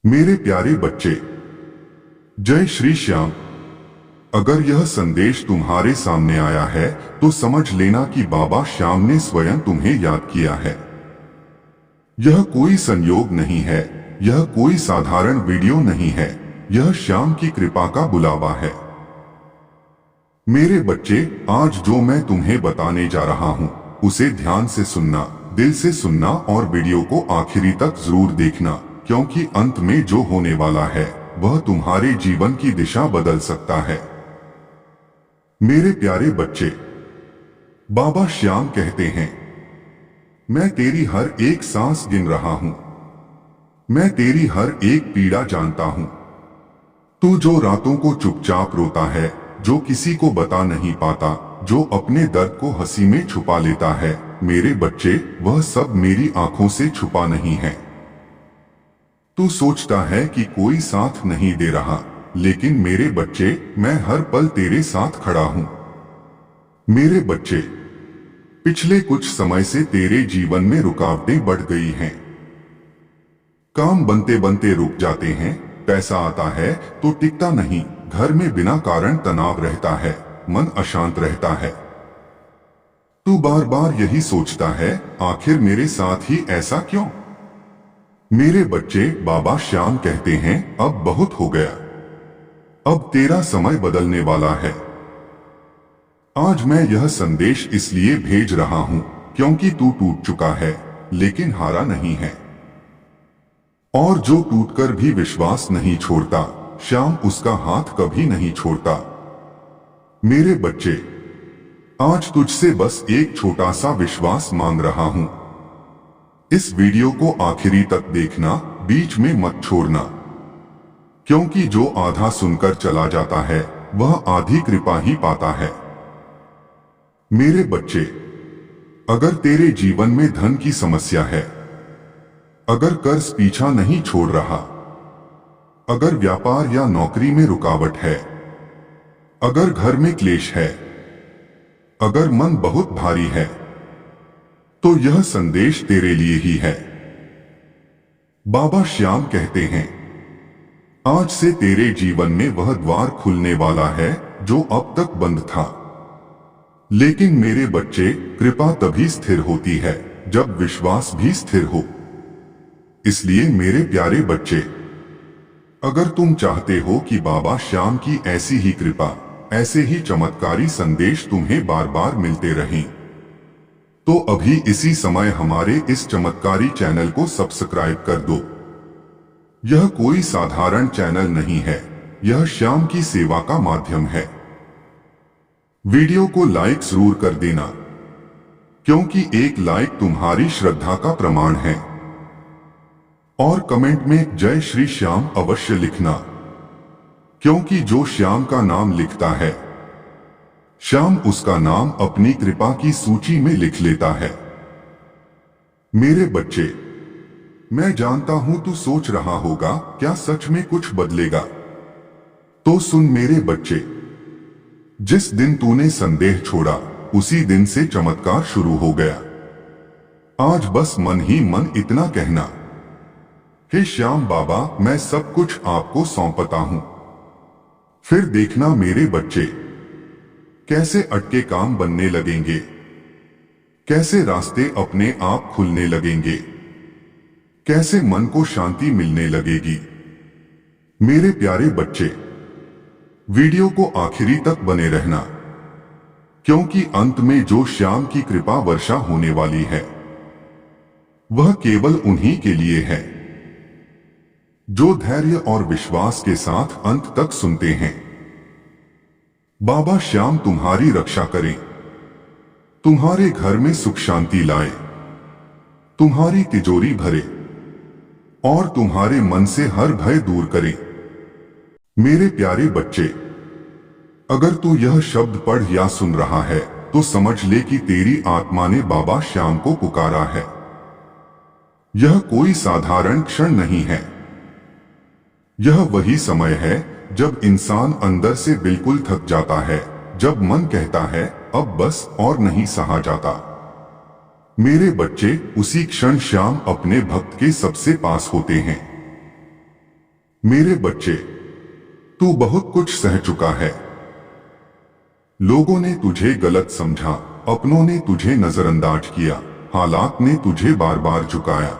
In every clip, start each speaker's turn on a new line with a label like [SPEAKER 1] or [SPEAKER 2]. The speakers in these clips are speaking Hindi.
[SPEAKER 1] मेरे प्यारे बच्चे, जय श्री श्याम। अगर यह संदेश तुम्हारे सामने आया है तो समझ लेना कि बाबा श्याम ने स्वयं तुम्हें याद किया है। यह कोई संयोग नहीं है, यह कोई साधारण वीडियो नहीं है, यह श्याम की कृपा का बुलावा है। मेरे बच्चे, आज जो मैं तुम्हें बताने जा रहा हूं उसे ध्यान से सुनना, दिल से सुनना और वीडियो को आखिरी तक जरूर देखना, क्योंकि अंत में जो होने वाला है वह तुम्हारे जीवन की दिशा बदल सकता है। मेरे प्यारे बच्चे, बाबा श्याम कहते हैं, मैं तेरी हर एक सांस गिन रहा हूं, मैं तेरी हर एक पीड़ा जानता हूं। तू जो रातों को चुपचाप रोता है, जो किसी को बता नहीं पाता, जो अपने दर्द को हंसी में छुपा लेता है, मेरे बच्चे, वह सब मेरी आंखों से छुपा नहीं है। तू सोचता है कि कोई साथ नहीं दे रहा, लेकिन मेरे बच्चे, मैं हर पल तेरे साथ खड़ा हूं। मेरे बच्चे, पिछले कुछ समय से तेरे जीवन में रुकावटें बढ़ गई हैं। काम बनते बनते रुक जाते हैं, पैसा आता है तो टिकता नहीं, घर में बिना कारण तनाव रहता है, मन अशांत रहता है। तू बार बार यही सोचता है, आखिर मेरे साथ ही ऐसा क्यों? मेरे बच्चे, बाबा श्याम कहते हैं, अब बहुत हो गया, अब तेरा समय बदलने वाला है। आज मैं यह संदेश इसलिए भेज रहा हूं क्योंकि तू टूट चुका है लेकिन हारा नहीं है, और जो टूटकर भी विश्वास नहीं छोड़ता, श्याम उसका हाथ कभी नहीं छोड़ता। मेरे बच्चे, आज तुझसे बस एक छोटा सा विश्वास मांग रहा हूं। इस वीडियो को आखिरी तक देखना, बीच में मत छोड़ना, क्योंकि जो आधा सुनकर चला जाता है वह आधी कृपा ही पाता है। मेरे बच्चे, अगर तेरे जीवन में धन की समस्या है, अगर कर्ज पीछा नहीं छोड़ रहा, अगर व्यापार या नौकरी में रुकावट है, अगर घर में क्लेश है, अगर मन बहुत भारी है, तो यह संदेश तेरे लिए ही है। बाबा श्याम कहते हैं, आज से तेरे जीवन में वह द्वार खुलने वाला है जो अब तक बंद था। लेकिन मेरे बच्चे, कृपा तभी स्थिर होती है जब विश्वास भी स्थिर हो। इसलिए मेरे प्यारे बच्चे, अगर तुम चाहते हो कि बाबा श्याम की ऐसी ही कृपा, ऐसे ही चमत्कारी संदेश तुम्हें बार बार मिलते रहें, तो अभी इसी समय हमारे इस चमत्कारी चैनल को सब्सक्राइब कर दो। यह कोई साधारण चैनल नहीं है, यह श्याम की सेवा का माध्यम है। वीडियो को लाइक जरूर कर देना, क्योंकि एक लाइक तुम्हारी श्रद्धा का प्रमाण है। और कमेंट में जय श्री श्याम अवश्य लिखना, क्योंकि जो श्याम का नाम लिखता है, श्याम उसका नाम अपनी कृपा की सूची में लिख लेता है। मेरे बच्चे, मैं जानता हूं तू सोच रहा होगा, क्या सच में कुछ बदलेगा? तो सुन मेरे बच्चे, जिस दिन तूने संदेह छोड़ा, उसी दिन से चमत्कार शुरू हो गया। आज बस मन ही मन इतना कहना, हे श्याम बाबा, मैं सब कुछ आपको सौंपता हूं। फिर देखना मेरे बच्चे, कैसे अटके काम बनने लगेंगे, कैसे रास्ते अपने आप खुलने लगेंगे, कैसे मन को शांति मिलने लगेगी। मेरे प्यारे बच्चे, वीडियो को आखिरी तक बने रहना, क्योंकि अंत में जो श्याम की कृपा वर्षा होने वाली है, वह केवल उन्हीं के लिए है जो धैर्य और विश्वास के साथ अंत तक सुनते हैं। बाबा श्याम तुम्हारी रक्षा करें, तुम्हारे घर में सुख शांति लाए, तुम्हारी तिजोरी भरे और तुम्हारे मन से हर भय दूर करें। मेरे प्यारे बच्चे, अगर तू यह शब्द पढ़ या सुन रहा है तो समझ ले कि तेरी आत्मा ने बाबा श्याम को पुकारा है। यह कोई साधारण क्षण नहीं है, यह वही समय है जब इंसान अंदर से बिल्कुल थक जाता है, जब मन कहता है अब बस और नहीं सहा जाता। मेरे बच्चे, उसी क्षण श्याम अपने भक्त के सबसे पास होते हैं। मेरे बच्चे, तू बहुत कुछ सह चुका है। लोगों ने तुझे गलत समझा, अपनों ने तुझे नजरअंदाज किया, हालात ने तुझे बार बार झुकाया।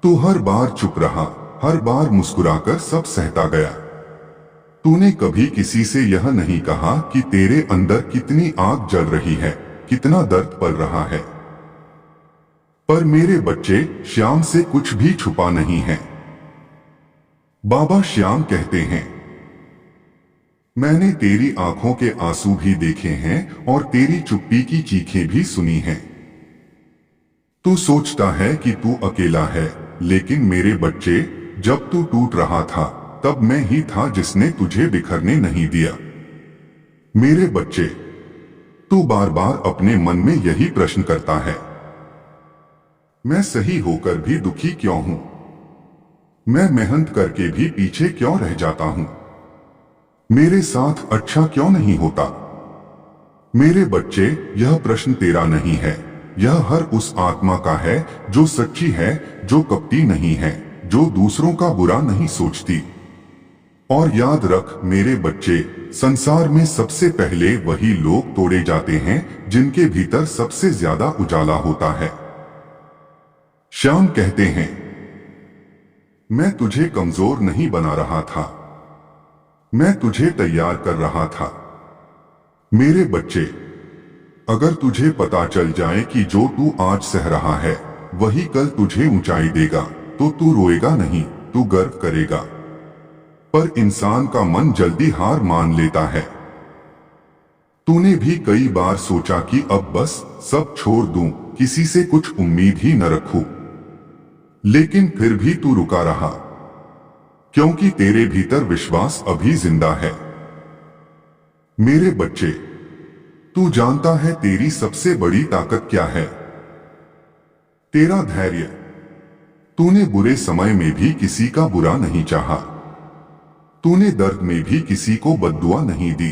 [SPEAKER 1] तू हर बार चुप रहा, हर बार मुस्कुराकर सब सहता गया। तूने कभी किसी से यह नहीं कहा कि तेरे अंदर कितनी आग जल रही है, कितना दर्द पल रहा है। पर मेरे बच्चे, श्याम से कुछ भी छुपा नहीं है। बाबा श्याम कहते हैं, मैंने तेरी आंखों के आंसू भी देखे हैं और तेरी चुप्पी की चीखें भी सुनी हैं। तू सोचता है कि तू अकेला है, लेकिन मेरे बच्चे, जब तू टूट रहा था तब मैं ही था जिसने तुझे बिखरने नहीं दिया। मेरे बच्चे, तू बार बार अपने मन में यही प्रश्न करता है, मैं सही होकर भी दुखी क्यों हूं? मैं मेहनत करके भी पीछे क्यों रह जाता हूं? मेरे साथ अच्छा क्यों नहीं होता? मेरे बच्चे, यह प्रश्न तेरा नहीं है, यह हर उस आत्मा का है जो सच्ची है, जो कपटी नहीं है, जो दूसरों का बुरा नहीं सोचती। और याद रख मेरे बच्चे, संसार में सबसे पहले वही लोग तोड़े जाते हैं जिनके भीतर सबसे ज्यादा उजाला होता है। श्याम कहते हैं, मैं तुझे कमजोर नहीं बना रहा था, मैं तुझे तैयार कर रहा था। मेरे बच्चे, अगर तुझे पता चल जाए कि जो तू आज सह रहा है वही कल तुझे ऊंचाई देगा, तो तू रोएगा नहीं, तू गर्व करेगा। पर इंसान का मन जल्दी हार मान लेता है। तूने भी कई बार सोचा कि अब बस सब छोड़ दूं, किसी से कुछ उम्मीद ही न रखूं, लेकिन फिर भी तू रुका रहा, क्योंकि तेरे भीतर विश्वास अभी जिंदा है। मेरे बच्चे, तू जानता है तेरी सबसे बड़ी ताकत क्या है? तेरा धैर्य। तूने बुरे समय में भी किसी का बुरा नहीं चाहा, तूने दर्द में भी किसी को बद्दुआ नहीं दी,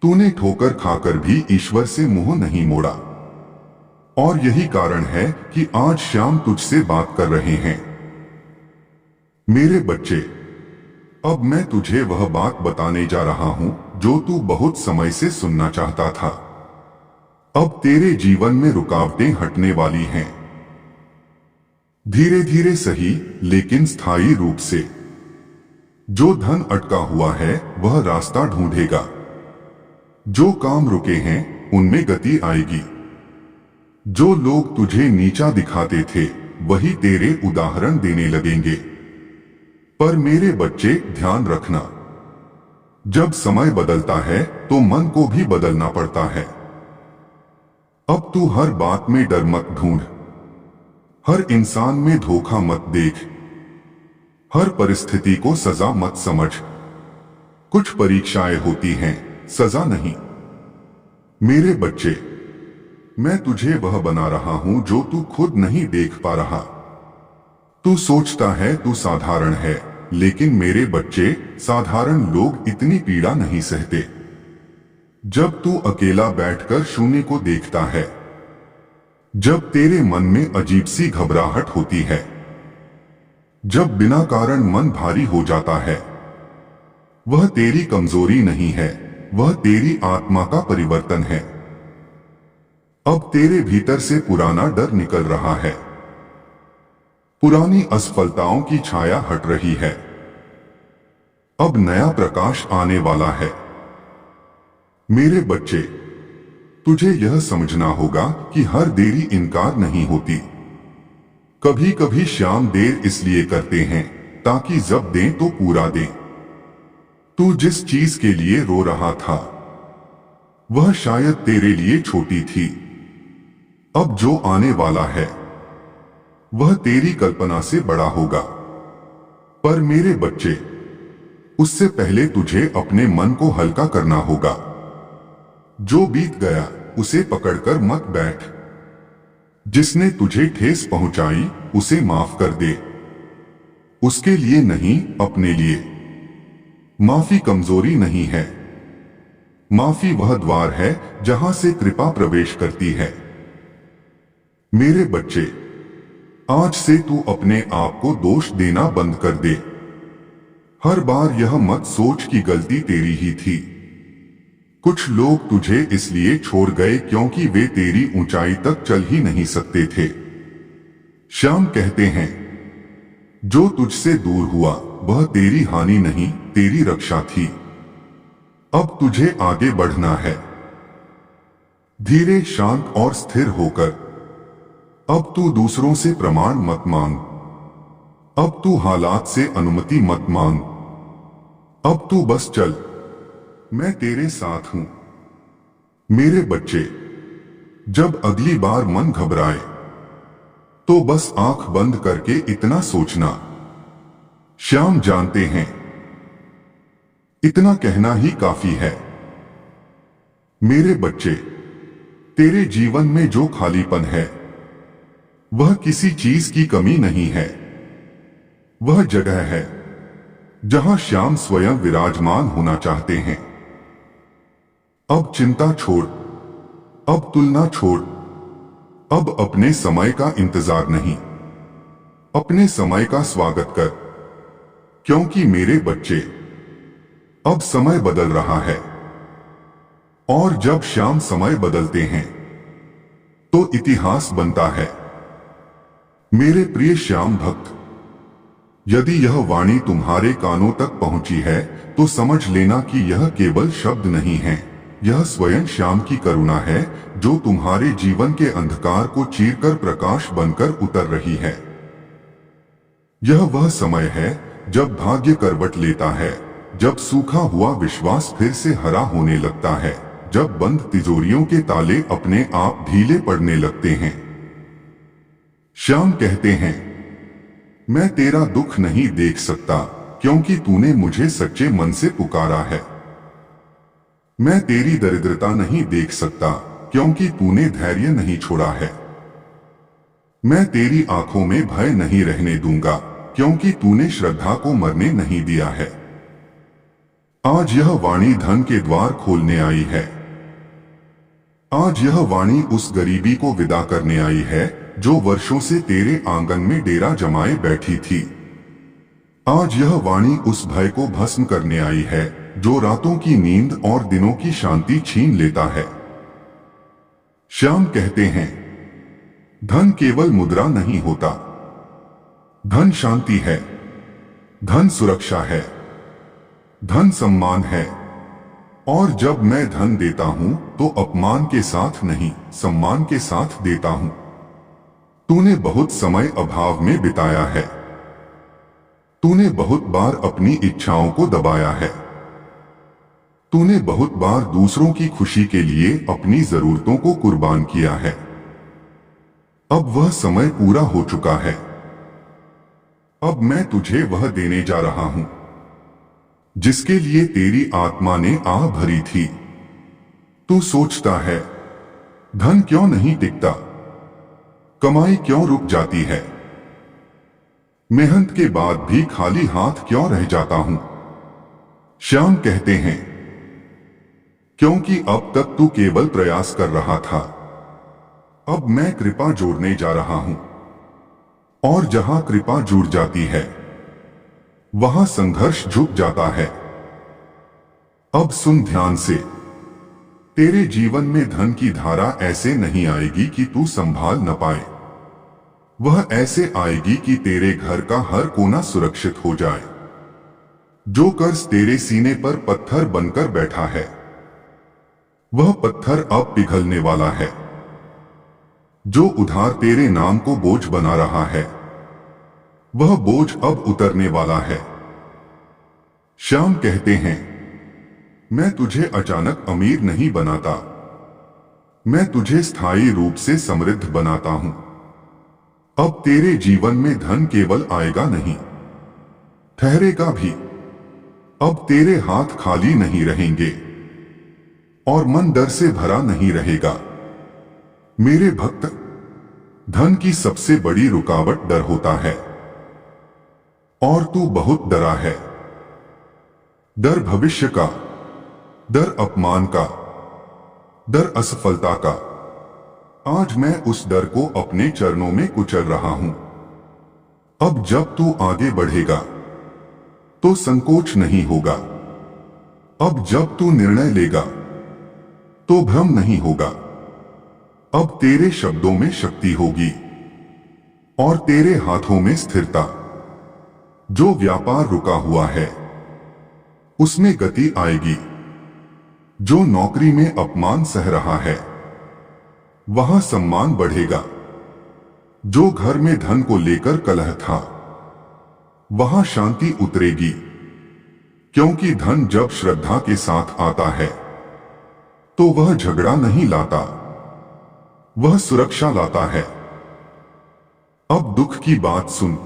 [SPEAKER 1] तूने ठोकर खाकर भी ईश्वर से मुंह नहीं मोड़ा। और यही कारण है कि आज श्याम तुझसे बात कर रहे हैं। मेरे बच्चे, अब मैं तुझे वह बात बताने जा रहा हूं जो तू बहुत समय से सुनना चाहता था। अब तेरे जीवन में रुकावटें हटने वाली हैं, धीरे धीरे सही लेकिन स्थायी रूप से। जो धन अटका हुआ है वह रास्ता ढूंढेगा, जो काम रुके हैं उनमें गति आएगी। जो लोग तुझे नीचा दिखाते थे वही तेरे उदाहरण देने लगेंगे। पर मेरे बच्चे, ध्यान रखना, जब समय बदलता है तो मन को भी बदलना पड़ता है। अब तू हर बात में डर मत ढूंढ, हर इंसान में धोखा मत देख, हर परिस्थिति को सजा मत समझ। कुछ परीक्षाएं होती हैं, सजा नहीं। मेरे बच्चे, मैं तुझे वह बना रहा हूं जो तू खुद नहीं देख पा रहा। तू सोचता है तू साधारण है, लेकिन मेरे बच्चे, साधारण लोग इतनी पीड़ा नहीं सहते। जब तू अकेला बैठकर शून्य को देखता है, जब तेरे मन में अजीब सी घबराहट होती है, जब बिना कारण मन भारी हो जाता है, वह तेरी कमजोरी नहीं है, वह तेरी आत्मा का परिवर्तन है। अब तेरे भीतर से पुराना डर निकल रहा है, पुरानी असफलताओं की छाया हट रही है। अब नया प्रकाश आने वाला है। मेरे बच्चे, तुझे यह समझना होगा कि हर देरी इनकार नहीं होती। कभी कभी श्याम देर इसलिए करते हैं ताकि जब दें तो पूरा दें। तू जिस चीज के लिए रो रहा था वह शायद तेरे लिए छोटी थी। अब जो आने वाला है वह तेरी कल्पना से बड़ा होगा। पर मेरे बच्चे, उससे पहले तुझे अपने मन को हल्का करना होगा। जो बीत गया उसे पकड़कर मत बैठ। जिसने तुझे ठेस पहुंचाई उसे माफ कर दे। उसके लिए नहीं, अपने लिए। माफी कमजोरी नहीं है, माफी वह द्वार है जहां से कृपा प्रवेश करती है। मेरे बच्चे, आज से तू अपने आप को दोष देना बंद कर दे। हर बार यह मत सोच कि गलती तेरी ही थी। कुछ लोग तुझे इसलिए छोड़ गए क्योंकि वे तेरी ऊंचाई तक चल ही नहीं सकते थे। श्याम कहते हैं, जो तुझसे दूर हुआ वह तेरी हानि नहीं, तेरी रक्षा थी। अब तुझे आगे बढ़ना है, धीरे, शांत और स्थिर होकर। अब तू दूसरों से प्रमाण मत मांग, अब तू हालात से अनुमति मत मांग। अब तू बस चल, मैं तेरे साथ हूं। मेरे बच्चे, जब अगली बार मन घबराए तो बस आंख बंद करके इतना सोचना, श्याम जानते हैं, इतना कहना ही काफी है। मेरे बच्चे, तेरे जीवन में जो खालीपन है वह किसी चीज की कमी नहीं है, वह जगह है जहां श्याम स्वयं विराजमान होना चाहते हैं। अब चिंता छोड़, अब तुलना छोड़, अब अपने समय का इंतजार नहीं, अपने समय का स्वागत कर। क्योंकि मेरे बच्चे, अब समय बदल रहा है, और जब श्याम समय बदलते हैं तो इतिहास बनता है। मेरे प्रिय श्याम भक्त, यदि यह वाणी तुम्हारे कानों तक पहुंची है तो समझ लेना कि यह केवल शब्द नहीं है, यह स्वयं श्याम की करुणा है जो तुम्हारे जीवन के अंधकार को चीरकर प्रकाश बनकर उतर रही है। यह वह समय है जब भाग्य करवट लेता है, जब सूखा हुआ विश्वास फिर से हरा होने लगता है, जब बंद तिजोरियों के ताले अपने आप ढीले पड़ने लगते हैं। श्याम कहते हैं, मैं तेरा दुख नहीं देख सकता क्योंकि तूने मुझे सच्चे मन से पुकारा है। मैं तेरी दरिद्रता नहीं देख सकता क्योंकि तूने धैर्य नहीं छोड़ा है। मैं तेरी आंखों में भय नहीं रहने दूंगा क्योंकि तूने श्रद्धा को मरने नहीं दिया है। आज यह वाणी धन के द्वार खोलने आई है। आज यह वाणी उस गरीबी को विदा करने आई है जो वर्षों से तेरे आंगन में डेरा जमाए बैठी थी। आज यह वाणी उस भय को भस्म करने आई है जो रातों की नींद और दिनों की शांति छीन लेता है। श्याम कहते हैं, धन केवल मुद्रा नहीं होता, धन शांति है, धन सुरक्षा है, धन सम्मान है। और जब मैं धन देता हूं तो अपमान के साथ नहीं, सम्मान के साथ देता हूं। तूने बहुत समय अभाव में बिताया है, तूने बहुत बार अपनी इच्छाओं को दबाया है, तूने बहुत बार दूसरों की खुशी के लिए अपनी जरूरतों को कुर्बान किया है। अब वह समय पूरा हो चुका है। अब मैं तुझे वह देने जा रहा हूं जिसके लिए तेरी आत्मा ने आह भरी थी। तू सोचता है, धन क्यों नहीं टिकता, कमाई क्यों रुक जाती है, मेहनत के बाद भी खाली हाथ क्यों रह जाता हूं। श्याम कहते हैं, क्योंकि अब तक तू केवल प्रयास कर रहा था, अब मैं कृपा जोड़ने जा रहा हूं। और जहां कृपा जुड़ जाती है वहां संघर्ष झुक जाता है। अब सुन ध्यान से, तेरे जीवन में धन की धारा ऐसे नहीं आएगी कि तू संभाल न पाए। वह ऐसे आएगी कि तेरे घर का हर कोना सुरक्षित हो जाए। जो कर्ज तेरे सीने पर पत्थर बनकर बैठा है वह पत्थर अब पिघलने वाला है। जो उधार तेरे नाम को बोझ बना रहा है वह बोझ अब उतरने वाला है। श्याम कहते हैं, मैं तुझे अचानक अमीर नहीं बनाता, मैं तुझे स्थायी रूप से समृद्ध बनाता हूं। अब तेरे जीवन में धन केवल आएगा नहीं, ठहरेगा भी। अब तेरे हाथ खाली नहीं रहेंगे और मन डर से भरा नहीं रहेगा। मेरे भक्त, धन की सबसे बड़ी रुकावट डर होता है और तू बहुत डरा है। डर भविष्य का, डर अपमान का, डर असफलता का। आज मैं उस डर को अपने चरणों में कुचल रहा हूं। अब जब तू आगे बढ़ेगा तो संकोच नहीं होगा। अब जब तू निर्णय लेगा तो भ्रम नहीं होगा। अब तेरे शब्दों में शक्ति होगी और तेरे हाथों में स्थिरता। जो व्यापार रुका हुआ है उसमें गति आएगी। जो नौकरी में अपमान सह रहा है वहां सम्मान बढ़ेगा। जो घर में धन को लेकर कलह था वहां शांति उतरेगी, क्योंकि धन जब श्रद्धा के साथ आता है तो वह झगड़ा नहीं लाता, वह सुरक्षा लाता है। अब दुख की बात सुन।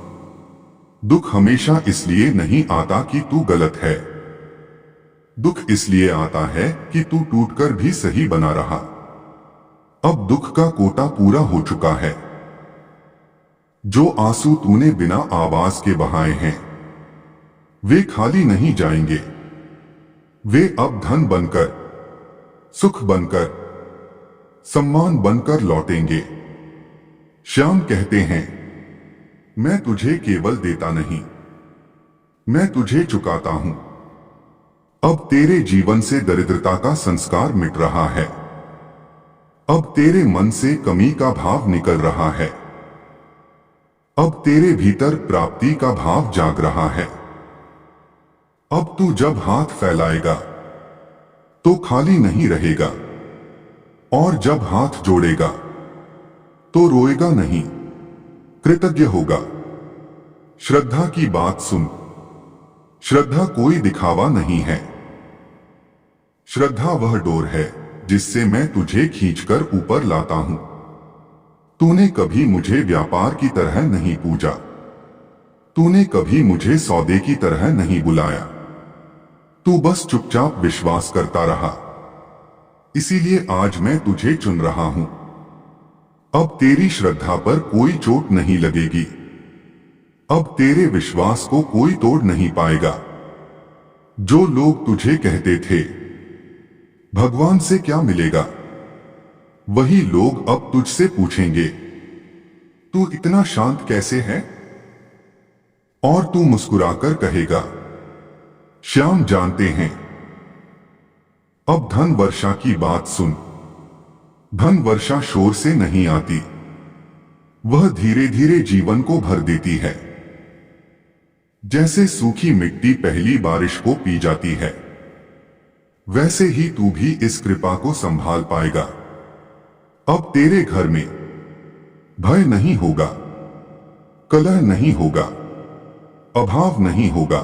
[SPEAKER 1] दुख हमेशा इसलिए नहीं आता कि तू गलत है। दुख इसलिए आता है कि तू टूटकर भी सही बना रहा। अब दुख का कोटा पूरा हो चुका है। जो आंसू तूने बिना आवाज के बहाए हैं वे खाली नहीं जाएंगे। वे अब धन बनकर, सुख बनकर, सम्मान बनकर लौटेंगे। श्याम कहते हैं, मैं तुझे केवल देता नहीं, मैं तुझे चुकाता हूं। अब तेरे जीवन से दरिद्रता का संस्कार मिट रहा है। अब तेरे मन से कमी का भाव निकल रहा है। अब तेरे भीतर प्राप्ति का भाव जाग रहा है। अब तू जब हाथ फैलाएगा तो खाली नहीं रहेगा, और जब हाथ जोड़ेगा तो रोएगा नहीं, कृतज्ञ होगा। श्रद्धा की बात सुन। श्रद्धा कोई दिखावा नहीं है। श्रद्धा वह डोर है जिससे मैं तुझे खींचकर ऊपर लाता हूं। तूने कभी मुझे व्यापार की तरह नहीं पूजा। तूने कभी मुझे सौदे की तरह नहीं बुलाया। तू बस चुपचाप विश्वास करता रहा। इसीलिए आज मैं तुझे चुन रहा हूं। अब तेरी श्रद्धा पर कोई चोट नहीं लगेगी। अब तेरे विश्वास को कोई तोड़ नहीं पाएगा। जो लोग तुझे कहते थे भगवान से क्या मिलेगा, वही लोग अब तुझसे पूछेंगे, तू इतना शांत कैसे है? और तू मुस्कुराकर कहेगा, श्याम जानते हैं। अब धन वर्षा की बात सुन। धन वर्षा शोर से नहीं आती, वह धीरे धीरे जीवन को भर देती है। जैसे सूखी मिट्टी पहली बारिश को पी जाती है, वैसे ही तू भी इस कृपा को संभाल पाएगा। अब तेरे घर में भय नहीं होगा, कलह नहीं होगा, अभाव नहीं होगा।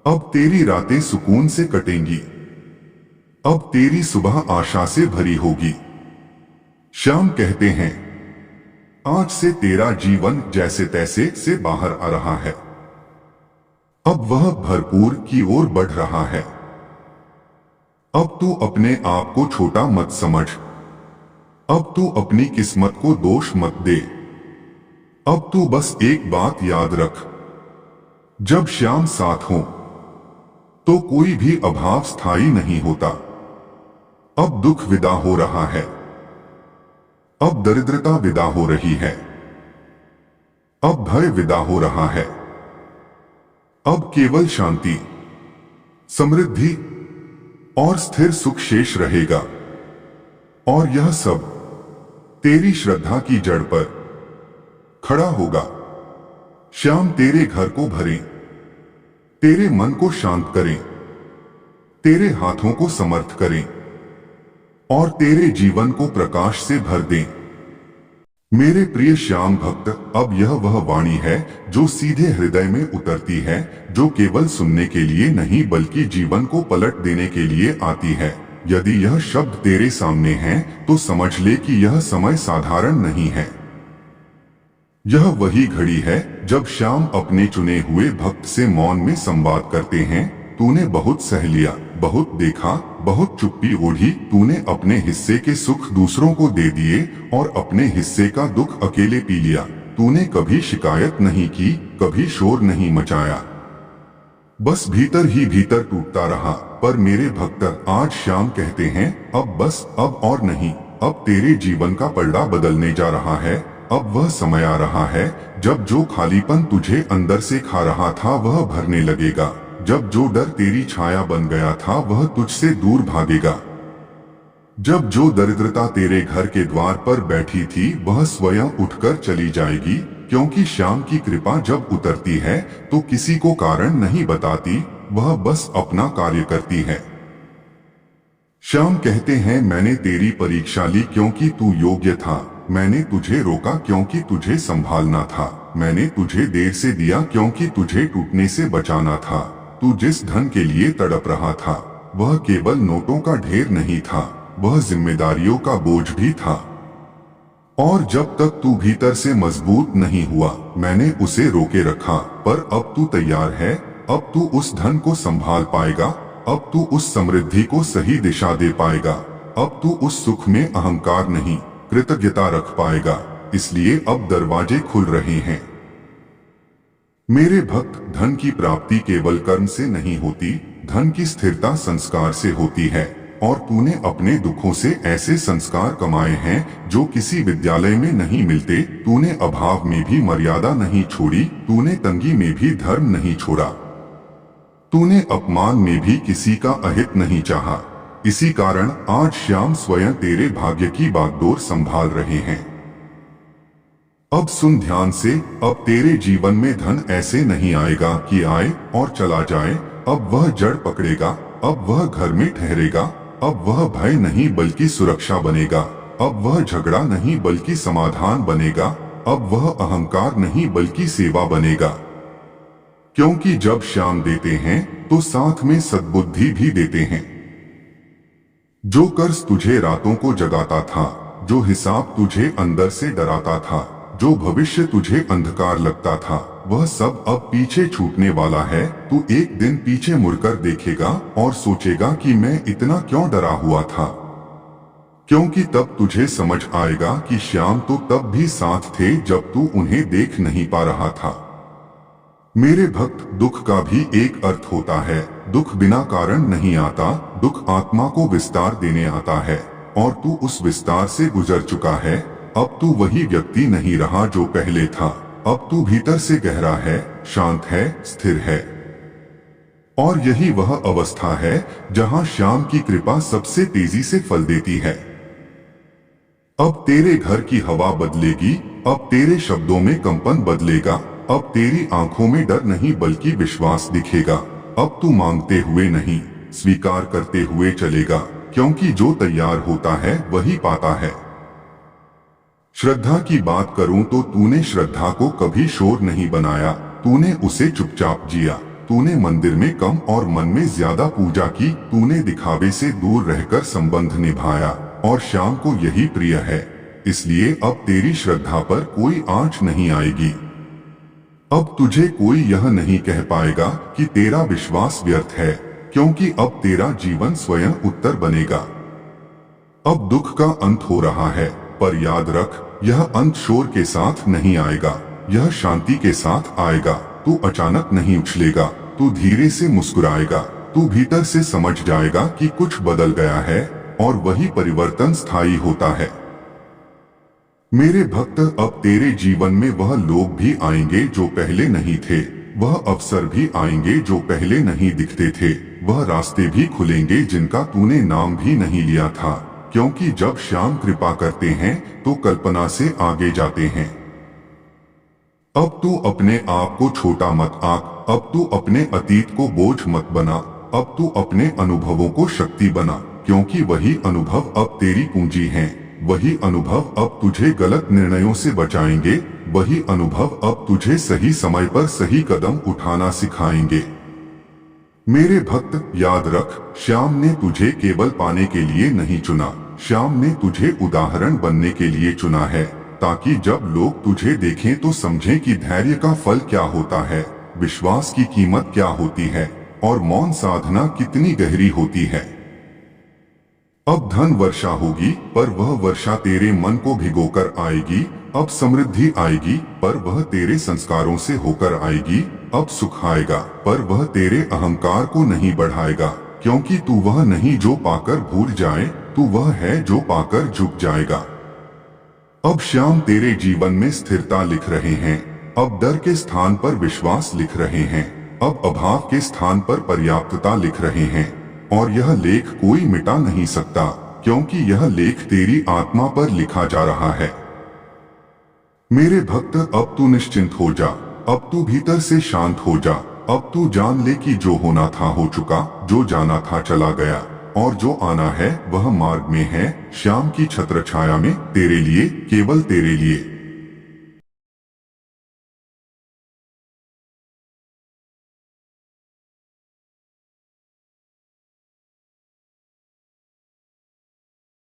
[SPEAKER 1] अब तेरी रातें सुकून से कटेंगी। अब तेरी सुबह आशा से भरी होगी। श्याम कहते हैं, आज से तेरा जीवन जैसे तैसे से बाहर आ रहा है। अब वह भरपूर की ओर बढ़ रहा है। अब तू अपने आप को छोटा मत समझ। अब तू अपनी किस्मत को दोष मत दे। अब तू बस एक बात याद रख, जब श्याम साथ हो तो कोई भी अभाव स्थायी नहीं होता। अब दुख विदा हो रहा है। अब दरिद्रता विदा हो रही है। अब भय विदा हो रहा है। अब केवल शांति, समृद्धि और स्थिर सुख शेष रहेगा। और यह सब तेरी श्रद्धा की जड़ पर खड़ा होगा। श्याम तेरे घर को भरें, तेरे मन को शांत करें, तेरे हाथों को समर्थ करें और तेरे जीवन को प्रकाश से भर दें। मेरे प्रिय श्याम भक्त, अब यह वह वाणी है जो सीधे हृदय में उतरती है, जो केवल सुनने के लिए नहीं बल्कि जीवन को पलट देने के लिए आती है। यदि यह शब्द तेरे सामने हैं तो समझ ले कि यह समय साधारण नहीं है। यह वही घड़ी है जब श्याम अपने चुने हुए भक्त से मौन में संवाद करते हैं। तूने बहुत सह लिया, बहुत देखा, बहुत चुप्पी ओढ़ी। तूने अपने हिस्से के सुख दूसरों को दे दिए और अपने हिस्से का दुख अकेले पी लिया। तूने कभी शिकायत नहीं की, कभी शोर नहीं मचाया, बस भीतर ही भीतर टूटता रहा। पर मेरे भक्त, आज श्याम कहते हैं, अब बस, अब और नहीं। अब तेरे जीवन का पलड़ा बदलने जा रहा है। अब वह समय आ रहा है जब जो खालीपन तुझे अंदर से खा रहा था वह भरने लगेगा। जब जो डर तेरी छाया बन गया था वह तुझसे दूर भागेगा। जब जो दरिद्रता तेरे घर के द्वार पर बैठी थी वह स्वयं उठकर चली जाएगी, क्योंकि श्याम की कृपा जब उतरती है तो किसी को कारण नहीं बताती, वह बस अपना कार्य करती है। श्याम कहते हैं, मैंने तेरी परीक्षा ली क्योंकि तू योग्य था, मैंने तुझे रोका क्योंकि तुझे संभालना था, मैंने तुझे देर से दिया क्योंकि तुझे टूटने से बचाना था। तू जिस धन के लिए तड़प रहा था वह केवल नोटों का ढेर नहीं था, वह जिम्मेदारियों का बोझ भी था। और जब तक तू भीतर से मजबूत नहीं हुआ मैंने उसे रोके रखा, पर अब तू तैयार है, अब तू उस धन को संभाल पाएगा, अब तू उस समृद्धि को सही दिशा दे पाएगा, अब तू उस सुख में अहंकार नहीं कृतज्ञता रख पाएगा। इसलिए अब दरवाजे खुल रहे हैं। मेरे भक्त, धन की प्राप्ति केवल कर्म से नहीं होती, धन की स्थिरता संस्कार से होती है। और तूने अपने दुखों से ऐसे संस्कार कमाए हैं जो किसी विद्यालय में नहीं मिलते। तूने अभाव में भी मर्यादा नहीं छोड़ी, तूने तंगी में भी धर्म नहीं छोड़ा, तूने अपमान में भी किसी का अहित नहीं चाहा। इसी कारण आज श्याम स्वयं तेरे भाग्य की बागडोर संभाल रहे हैं। अब सुन ध्यान से, अब तेरे जीवन में धन ऐसे नहीं आएगा कि आए और चला जाए। अब वह जड़ पकड़ेगा, अब वह घर में ठहरेगा, अब वह भय नहीं बल्कि सुरक्षा बनेगा, अब वह झगड़ा नहीं बल्कि समाधान बनेगा, अब वह अहंकार नहीं बल्कि सेवा बनेगा। क्योंकि जब श्याम देते हैं तो साथ में सद्बुद्धि भी देते हैं। जो कर्ज तुझे रातों को जगाता था, जो हिसाब तुझे अंदर से डराता था, जो भविष्य तुझे अंधकार लगता था, वह सब अब पीछे छूटने वाला है। तू एक दिन पीछे मुड़कर देखेगा और सोचेगा कि मैं इतना क्यों डरा हुआ था, क्योंकि तब तुझे समझ आएगा कि श्याम तो तब भी साथ थे जब तू उन्हें देख नहीं पा रहा था। मेरे भक्त, दुख का भी एक अर्थ होता है। दुख बिना कारण नहीं आता, दुख आत्मा को विस्तार देने आता है, और तू उस विस्तार से गुजर चुका है। अब तू वही व्यक्ति नहीं रहा जो पहले था, अब तू भीतर से गहरा है, शांत है, स्थिर है। और यही वह अवस्था है जहां श्याम की कृपा सबसे तेजी से फल देती है। अब तेरे घर की हवा बदलेगी, अब तेरे शब्दों में कंपन बदलेगा, अब तेरी आंखों में डर नहीं बल्कि विश्वास दिखेगा। अब तू मांगते हुए नहीं, स्वीकार करते हुए चलेगा, क्योंकि जो तैयार होता है वही पाता है। श्रद्धा की बात करूं तो तूने श्रद्धा को कभी शोर नहीं बनाया, तूने उसे चुपचाप जिया। तूने मंदिर में कम और मन में ज्यादा पूजा की, तूने दिखावे से दूर रहकर संबंध निभाया, और श्याम को यही प्रिय है। इसलिए अब तेरी श्रद्धा पर कोई आंच नहीं आएगी। अब तुझे कोई यह नहीं कह पाएगा कि तेरा विश्वास व्यर्थ है, क्योंकि अब तेरा जीवन स्वयं उत्तर बनेगा। अब दुख का अंत हो रहा है, पर याद रख, यह अंत शोर के साथ नहीं आएगा, यह शांति के साथ आएगा। तू अचानक नहीं उछलेगा, तू धीरे से मुस्कुराएगा, तू भीतर से समझ जाएगा कि कुछ बदल गया है, और वही परिवर्तन स्थायी होता है। मेरे भक्त, अब तेरे जीवन में वह लोग भी आएंगे जो पहले नहीं थे, वह अवसर भी आएंगे जो पहले नहीं दिखते थे, वह रास्ते भी खुलेंगे जिनका तूने नाम भी नहीं लिया था। क्योंकि जब श्याम कृपा करते हैं तो कल्पना से आगे जाते हैं। अब तू अपने आप को छोटा मत आंक, अब तू अपने अतीत को बोझ मत बना, अब तू अपने अनुभवों को शक्ति बना, क्योंकि वही अनुभव अब तेरी पूंजी हैं। वही अनुभव अब तुझे गलत निर्णयों से बचाएंगे, वही अनुभव अब तुझे सही समय पर सही कदम उठाना सिखाएंगे। मेरे भक्त, याद रख, श्याम ने तुझे केवल पाने के लिए नहीं चुना, श्याम ने तुझे उदाहरण बनने के लिए चुना है, ताकि जब लोग तुझे देखें तो समझें कि धैर्य का फल क्या होता है, विश्वास की कीमत क्या होती है, और मौन साधना कितनी गहरी होती है। अब धन वर्षा होगी, पर वह वर्षा तेरे मन को भिगोकर आएगी। अब समृद्धि आएगी, पर वह तेरे संस्कारों से होकर आएगी। अब सुख आएगा, पर वह तेरे अहंकार को नहीं बढ़ाएगा, क्योंकि तू वह नहीं जो पाकर भूल जाए, तू वह है जो पाकर झुक जाएगा। अब श्याम तेरे जीवन में स्थिरता लिख रहे हैं। अब डर के स्थान पर विश्वास लिख रहे हैं। अब अभाव के स्थान पर पर्याप्तता लिख रहे हैं। और यह लेख कोई मिटा नहीं सकता, क्योंकि यह लेख तेरी आत्मा पर लिखा जा रहा है। मेरे भक्त, अब तू निश्चिंत हो जा। अब तू भीतर से शांत हो जा। अब तू जान ले कि जो होना था हो चुका, जो जाना था चला गया, और जो आना है वह मार्ग में है, श्याम की छत्र छाया में, तेरे लिए, केवल तेरे लिए।